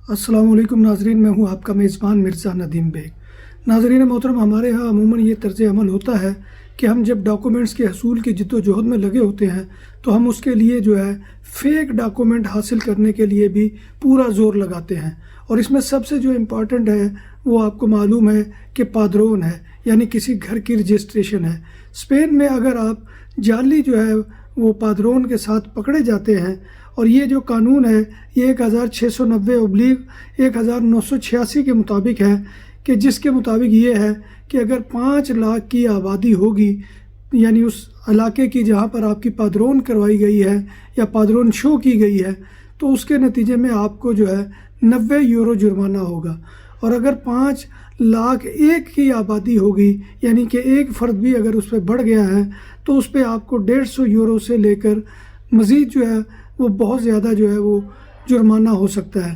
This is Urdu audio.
السلام علیکم ناظرین، میں ہوں آپ کا میزبان مرزا ندیم بیگ۔ ناظرین محترم، ہمارے ہاں عموماً یہ طرز عمل ہوتا ہے کہ ہم جب ڈاکومنٹس کے حصول کی جد و جہد میں لگے ہوتے ہیں تو ہم اس کے لیے فیک ڈاکومنٹ حاصل کرنے کے لیے بھی پورا زور لگاتے ہیں، اور اس میں سب سے جو امپورٹنٹ ہے وہ آپ کو معلوم ہے کہ پادرون ہے، یعنی کسی گھر کی رجسٹریشن ہے۔ اسپین میں اگر آپ جعلی وہ پادرون کے ساتھ پکڑے جاتے ہیں، اور یہ جو قانون ہے یہ 1690/1986 کے مطابق ہے، کہ جس کے مطابق یہ ہے کہ اگر 5 لاکھ کی آبادی ہوگی، یعنی اس علاقے کی جہاں پر آپ کی پادرون کروائی گئی ہے یا پادرون شو کی گئی ہے، تو اس کے نتیجے میں آپ کو 90 یورو جرمانہ ہوگا۔ اور اگر 5 لاکھ 1 کی آبادی ہوگی، یعنی کہ ایک فرد بھی اگر اس پہ بڑھ گیا ہے، تو اس پہ آپ کو 150 یورو سے لے کر مزید وہ بہت زیادہ وہ جرمانہ ہو سکتا ہے۔